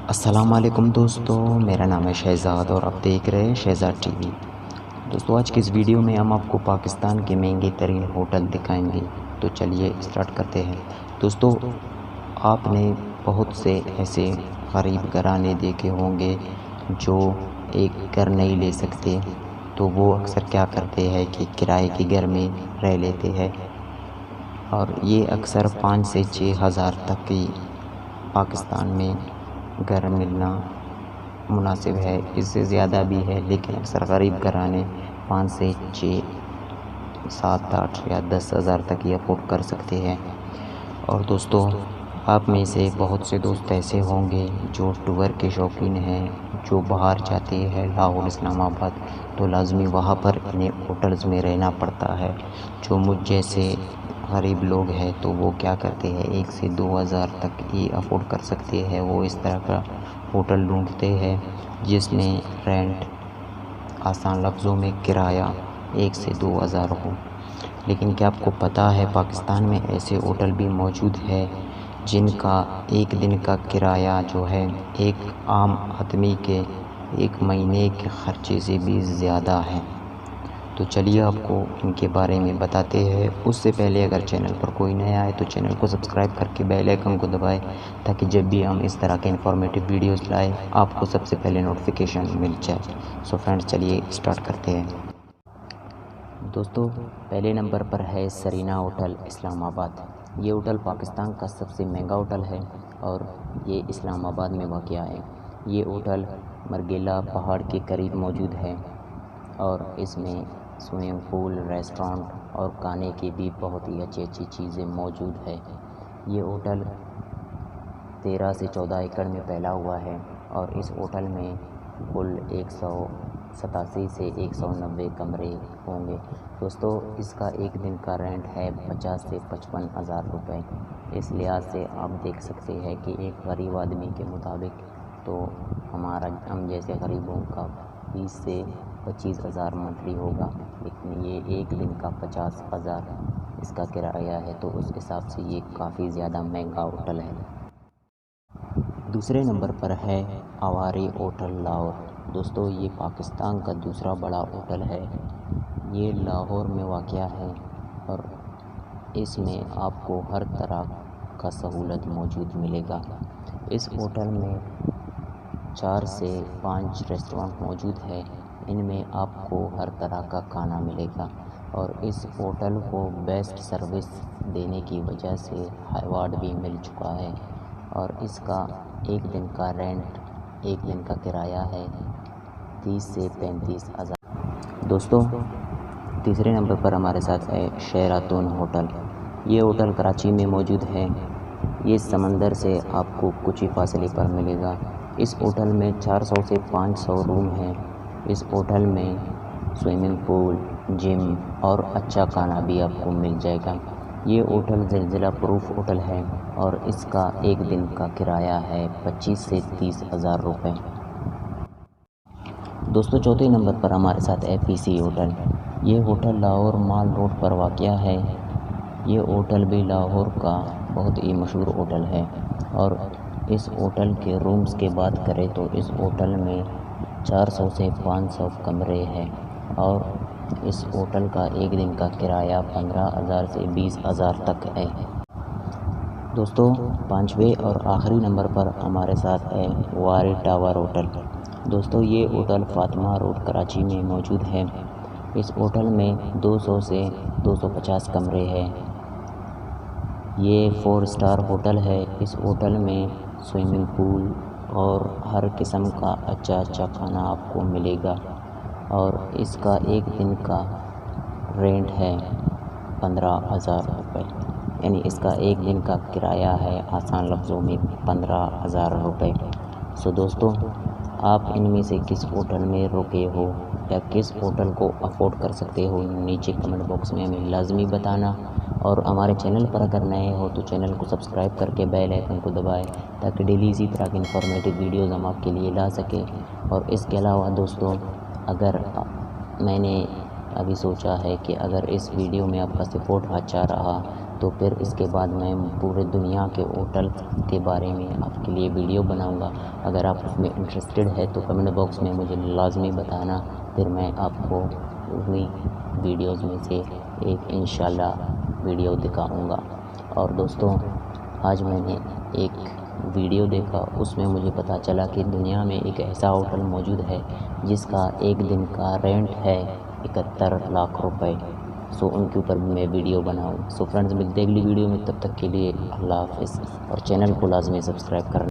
السلام علیکم دوستو، میرا نام ہے شہزاد اور آپ دیکھ رہے ہیں شہزاد ٹی وی۔ دوستو آج کی اس ویڈیو میں ہم آپ کو پاکستان کے مہنگے ترین ہوٹل دکھائیں گے، تو چلیے اسٹارٹ کرتے ہیں۔ دوستو آپ نے بہت سے ایسے غریب گھرانے دیکھے ہوں گے جو ایک گھر نہیں لے سکتے، تو وہ اکثر کیا کرتے ہیں کہ کرائے کے گھر میں رہ لیتے ہیں، اور یہ اکثر 5 سے 6 ہزار تک کی پاکستان میں گھر ملنا مناسب ہے، اس سے زیادہ بھی ہے، لیکن اکثر غریب گھرانے 5 سے 6 7 8 یا 10 ہزار تک ہی افورڈ کر سکتے ہیں۔ اور دوستو آپ میں سے بہت سے دوست ایسے ہوں گے جو ٹور کے شوقین ہیں، جو باہر جاتے ہیں لاہور اسلام آباد، تو لازمی وہاں پر انہیں ہوٹلز میں رہنا پڑتا ہے۔ جو مجھ جیسے غریب لوگ ہیں تو وہ کیا کرتے ہیں، 1 سے 2 ہزار تک ہی افورڈ کر سکتے ہیں، وہ اس طرح کا ہوٹل ڈھونڈتے ہیں جس میں رینٹ، آسان لفظوں میں کرایہ 1 سے 2 ہزار ہو۔ لیکن کیا آپ کو پتہ ہے پاکستان میں ایسے ہوٹل بھی موجود ہے جن کا ایک دن کا کرایہ جو ہے ایک عام آدمی کے 1 مہینے کے خرچے سے بھی زیادہ ہے؟ تو چلیے آپ کو ان کے بارے میں بتاتے ہیں۔ اس سے پہلے اگر چینل پر کوئی نیا آئے تو چینل کو سبسکرائب کر کے بیل آئیکن کو دبائیں، تاکہ جب بھی ہم اس طرح کے انفارمیٹیو ویڈیوز لائیں آپ کو سب سے پہلے نوٹیفیکیشن مل جائے۔ سو فرینڈز چلیے اسٹارٹ کرتے ہیں۔ دوستو پہلے نمبر پر ہے سرینا ہوٹل اسلام آباد۔ یہ ہوٹل پاکستان کا سب سے مہنگا ہوٹل ہے اور یہ اسلام آباد میں واقع ہے۔ یہ ہوٹل مرگیلا پہاڑ کے قریب موجود ہے اور اس میں سوئمنگ پول، ریسٹورانٹ اور کھانے کی بھی بہت ہی اچھی چیزیں موجود ہے۔ یہ ہوٹل 13 سے 14 ایکڑ میں پھیلا ہوا ہے اور اس ہوٹل میں کل 187 سے 190 کمرے ہوں گے۔ دوستو اس کا ایک دن کا رینٹ ہے 50 سے 55 ہزار روپے۔ اس لحاظ سے آپ دیکھ سکتے ہیں کہ ایک غریب آدمی کے مطابق تو ہم جیسے غریبوں کا 20 سے 25 ہزار منتھلی ہوگا، لیکن یہ ایک دن کا 50 ہزار اس کا کرایہ ہے، تو اس حساب سے یہ کافی زیادہ مہنگا ہوٹل ہے۔ دوسرے نمبر پر ہے آواری ہوٹل لاہور۔ دوستو یہ پاکستان کا دوسرا بڑا ہوٹل ہے۔ یہ لاہور میں واقع ہے اور اس میں آپ کو ہر طرح کا سہولت موجود ملے گا۔ اس ہوٹل میں 4 سے 5 ریسٹورانٹ موجود ہے، ان میں آپ کو ہر طرح کا کھانا ملے گا اور اس ہوٹل کو بیسٹ سروس دینے کی وجہ سے ایوارڈ بھی مل چکا ہے، اور اس کا ایک دن کا رینٹ، ایک دن کا کرایہ ہے 30 سے 35 ہزار۔ دوستو تیسرے نمبر پر ہمارے ساتھ ہے شیراتون ہوٹل۔ یہ ہوٹل کراچی میں موجود ہے۔ یہ سمندر سے آپ کو کچھ ہی فاصلے پر ملے گا۔ اس ہوٹل میں 400 سے 500 روم ہیں۔ اس ہوٹل میں سوئمنگ پول، جم اور اچھا کھانا بھی آپ کو مل جائے گا۔ یہ ہوٹل زلزلہ پروف ہوٹل ہے اور اس کا ایک دن کا کرایہ ہے 25 سے 30 ہزار روپے۔ دوستو چوتھے نمبر پر ہمارے ساتھ ہے پی سی ہوٹل۔ یہ ہوٹل لاہور مال روڈ پر واقع ہے۔ یہ ہوٹل بھی لاہور کا بہت ہی مشہور ہوٹل ہے اور اس ہوٹل کے رومز کی بات کریں تو اس ہوٹل میں 400 سے 500 کمرے ہیں اور اس ہوٹل کا ایک دن کا کرایہ 15,000 سے 20,000 تک ہے۔ دوستو پانچویں اور آخری نمبر پر ہمارے ساتھ ہے واری ٹاور ہوٹل۔ دوستو یہ ہوٹل فاطمہ روڈ کراچی میں موجود ہے۔ اس ہوٹل میں 200 سے 250 کمرے ہیں۔ یہ 4 اسٹار ہوٹل ہے۔ اس ہوٹل میں سوئمنگ پول اور ہر قسم کا اچھا کھانا آپ کو ملے گا اور اس کا ایک دن کا رینٹ ہے 15,000 روپے، یعنی اس کا ایک دن کا کرایہ ہے آسان لفظوں میں 15,000 روپے۔ سو دوستو آپ ان میں سے کس ہوٹل میں رکے ہو یا کس ہوٹل کو افورڈ کر سکتے ہو، نیچے کمنٹ باکس میں ہمیں لازمی بتانا، اور ہمارے چینل پر اگر نئے ہو تو چینل کو سبسکرائب کر کے بیل آئیکن کو دبائیں، تاکہ ڈیلی اسی طرح کی انفارمیٹیو ویڈیوز ہم آپ کے لیے لا سکیں۔ اور اس کے علاوہ دوستو اگر میں نے ابھی سوچا ہے کہ اگر اس ویڈیو میں آپ کا سپورٹ اچھا رہا تو پھر اس کے بعد میں پورے دنیا کے ہوٹل کے بارے میں آپ کے لیے ویڈیو بناؤں گا۔ اگر آپ اس میں انٹرسٹڈ ہے تو کمنٹ باکس میں مجھے لازمی بتانا، پھر میں آپ کو وہی ویڈیوز میں سے ایک انشاءاللہ ویڈیو دکھاؤں گا۔ اور دوستوں، آج میں نے ایک ویڈیو دیکھا، اس میں مجھے پتہ چلا کہ دنیا میں ایک ایسا ہوٹل موجود ہے جس کا ایک دن کا رینٹ ہے 71 لاکھ روپے۔ ان کے اوپر میں ویڈیو بناؤں۔ فرینڈز، ملتے اگلی ویڈیو میں، تب تک کے لیے اللہ حافظ، اور چینل کو لازمی سبسکرائب کرنا۔